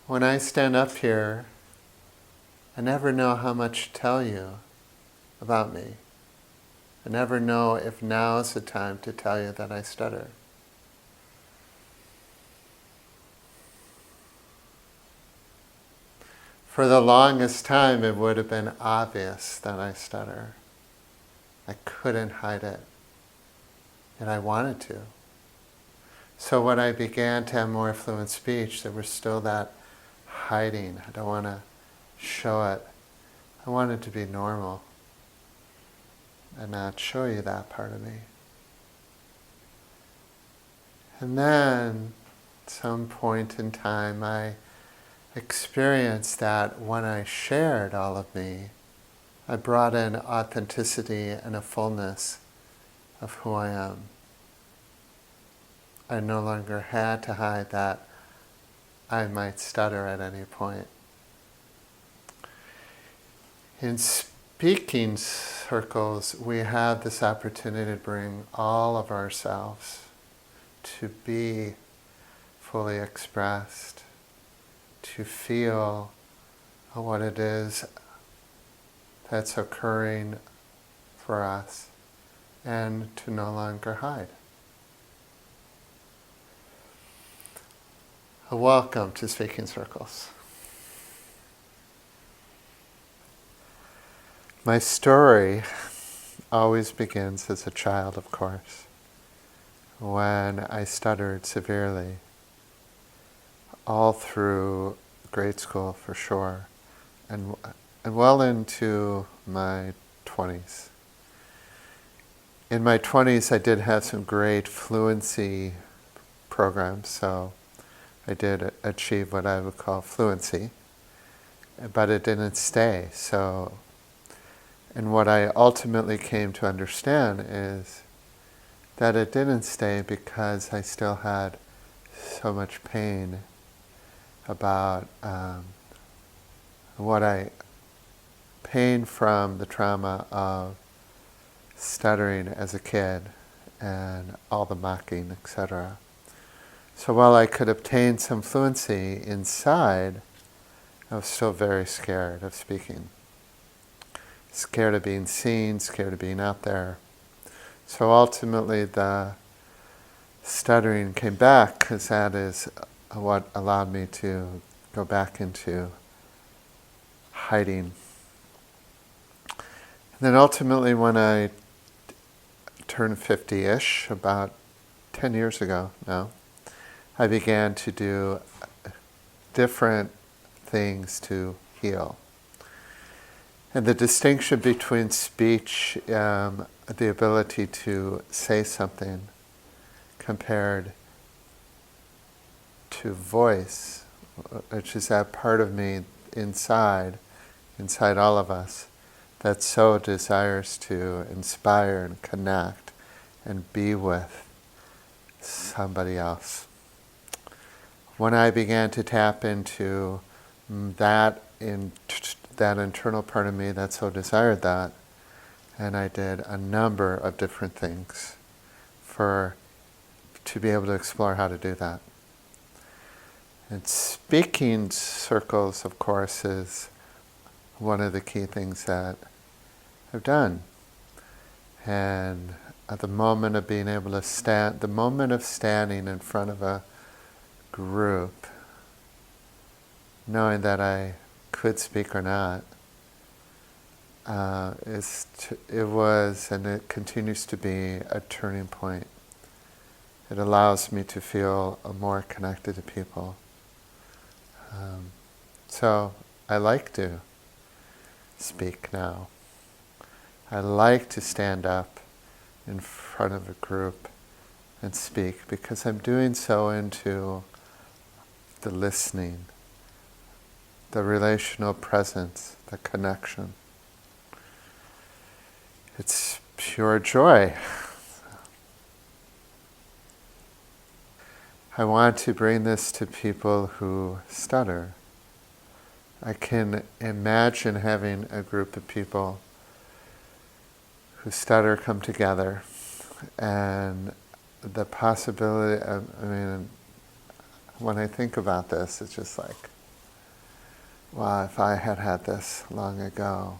When I stand up here, I never know how much to tell you about me. I never know if now is the time to tell you that I stutter. For the longest time, it would have been obvious that I stutter. I couldn't hide it, and I wanted to. So when I began to have more fluent speech, there was still that hiding. I don't want to show it. I want it to be normal and not show you that part of me. And then, at some point in time, I experienced that when I shared all of me, I brought in authenticity and a fullness of who I am. I no longer had to hide that I might stutter at any point. In speaking circles, we have this opportunity to bring all of ourselves to be fully expressed, to feel what it is that's occurring for us, and to no longer hide. Welcome to Speaking Circles. My story always begins as a child, of course, when I stuttered severely, all through grade school for sure, and well into my 20s. In my 20s, I did have some great fluency programs, so I did achieve what I would call fluency, but it didn't stay. And what I ultimately came to understand is that it didn't stay because I still had so much pain about pain from the trauma of stuttering as a kid and all the mocking, etc. So while I could obtain some fluency inside, I was still very scared of speaking. Scared of being seen, scared of being out there. So ultimately the stuttering came back because that is what allowed me to go back into hiding. And then ultimately when I turned 50-ish, about 10 years ago now, I began to do different things to heal. And the distinction between speech, the ability to say something, compared to voice, which is that part of me inside all of us, that so desires to inspire and connect and be with somebody else. When I began to tap into that internal part of me that so desired that, and I did a number of different things to be able to explore how to do that. And speaking circles, of course, is one of the key things that I've done. And at the moment of being able to stand, the moment of standing in front of a group, knowing that I could speak or not, it was and it continues to be a turning point. It allows me to feel more connected to people. So I like to speak now. I like to stand up in front of a group and speak because I'm doing so into the listening, the relational presence, the connection. It's pure joy. I want to bring this to people who stutter. I can imagine having a group of people who stutter come together, and the possibility of, when I think about this, it's just like, well, if I had had this long ago,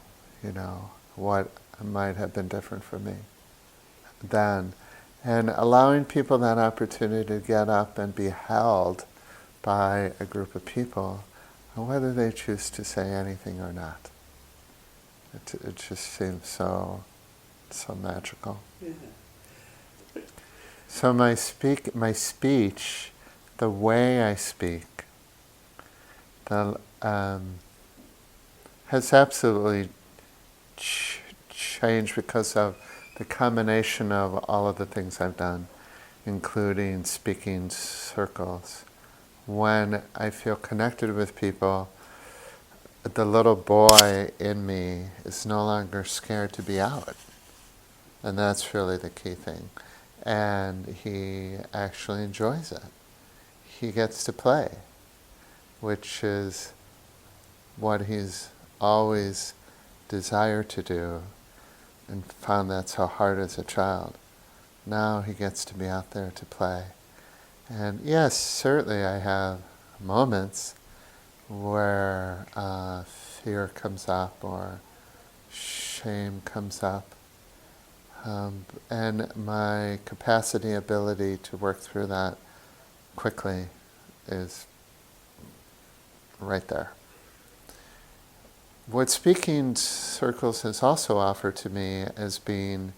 what might have been different for me then. And allowing people that opportunity to get up and be held by a group of people, whether they choose to say anything or not. It just seems so magical. Yeah. So my speech, the way I speak, has absolutely changed because of the combination of all of the things I've done, including speaking circles. When I feel connected with people, the little boy in me is no longer scared to be out. And that's really the key thing. And he actually enjoys it. He gets to play, which is what he's always desired to do and found that so hard as a child. Now he gets to be out there to play. And yes, certainly I have moments where fear comes up or shame comes up. And my ability to work through that quickly is right there. What speaking circles has also offered to me as being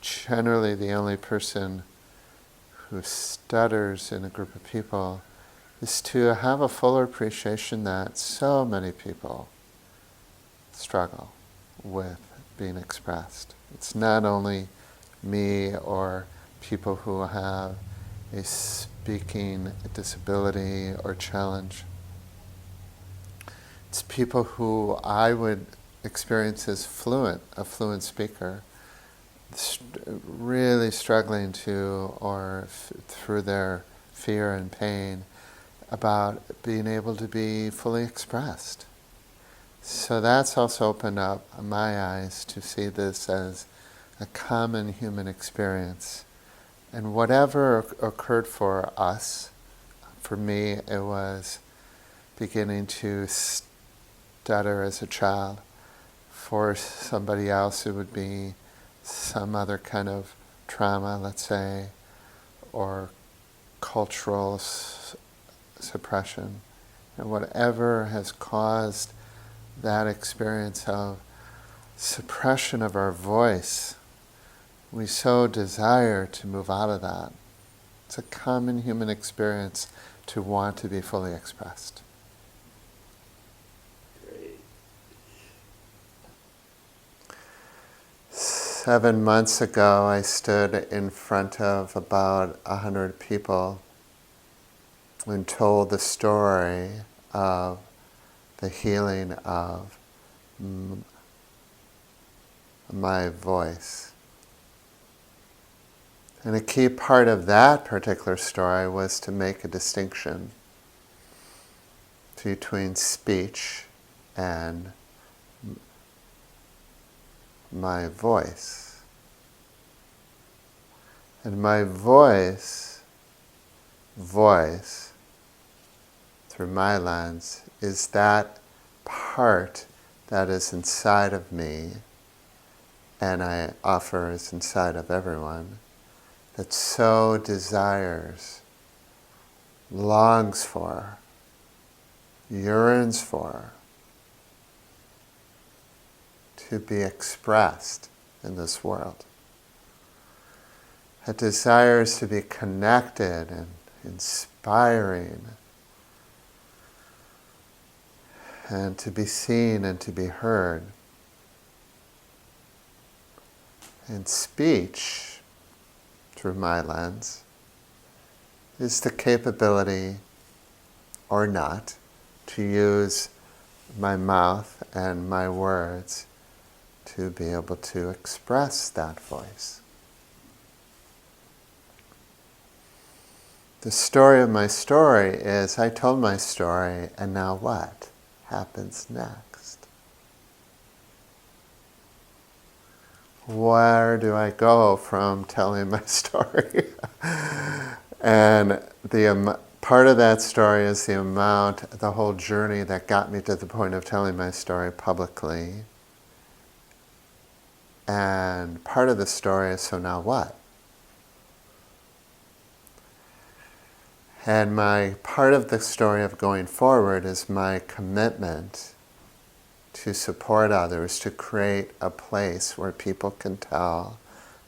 generally the only person who stutters in a group of people is to have a fuller appreciation that so many people struggle with being expressed. It's not only me or people who have a speaking disability or challenge. It's people who I would experience as a fluent speaker, really struggling to, or through their fear and pain, about being able to be fully expressed. So that's also opened up my eyes to see this as a common human experience. And whatever occurred for us, for me it was beginning to stutter as a child. For somebody else it would be some other kind of trauma, let's say, or cultural suppression. And whatever has caused that experience of suppression of our voice, we so desire to move out of that. It's a common human experience to want to be fully expressed. Great. 7 months ago, I stood in front of about 100 people and told the story of the healing of my voice. And a key part of that particular story was to make a distinction between speech and my voice. And my voice, through my lens, is that part that is inside of me, and I offer is inside of everyone, that so desires, longs for, yearns for, to be expressed in this world. It desires to be connected and inspiring, and to be seen and to be heard. And speech, through my lens, is the capability, or not, to use my mouth and my words to be able to express that voice. The story of my story is I told my story, and now what happens next? Where do I go from telling my story? And the part of that story is the whole journey that got me to the point of telling my story publicly. And part of the story is, so now what? And my part of the story of going forward is my commitment to support others, to create a place where people can tell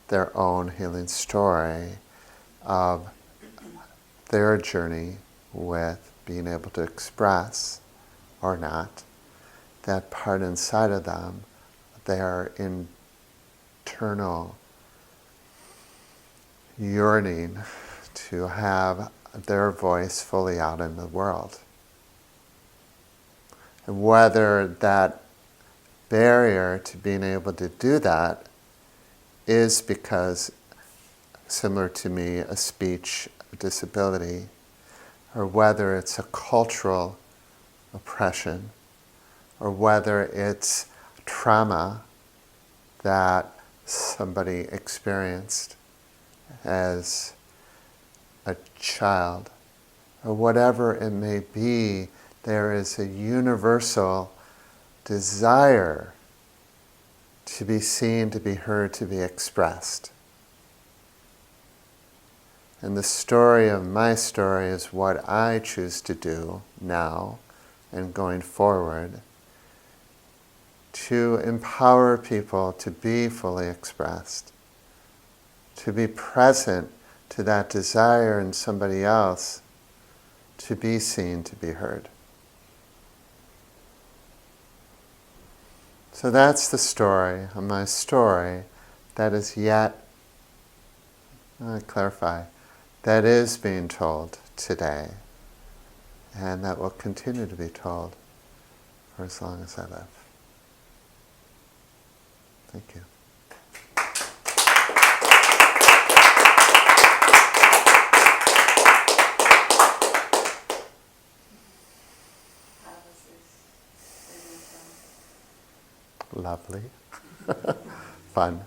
their own healing story of their journey with being able to express, or not, that part inside of them, their internal yearning to have their voice fully out in the world. And whether that barrier to being able to do that is because, similar to me, a speech disability, or whether it's a cultural oppression, or whether it's trauma that somebody experienced as a child, or whatever it may be, there is a universal desire to be seen, to be heard, to be expressed. And the story of my story is what I choose to do now and going forward to empower people to be fully expressed, to be present to that desire in somebody else to be seen, to be heard. So that's the story of my story that is yet, I clarify, that is being told today, and that will continue to be told for as long as I live. Thank you. Lovely. Fun.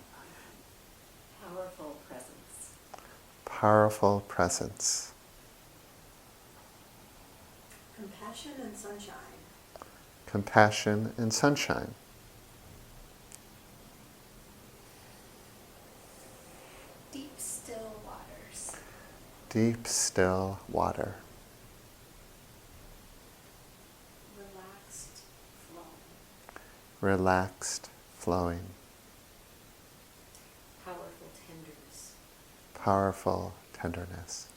Powerful presence. Powerful presence. Compassion and sunshine. Compassion and sunshine. Deep, still waters. Deep, still water. Relaxed, flowing. Relaxed, flowing. Powerful tenderness. Powerful tenderness.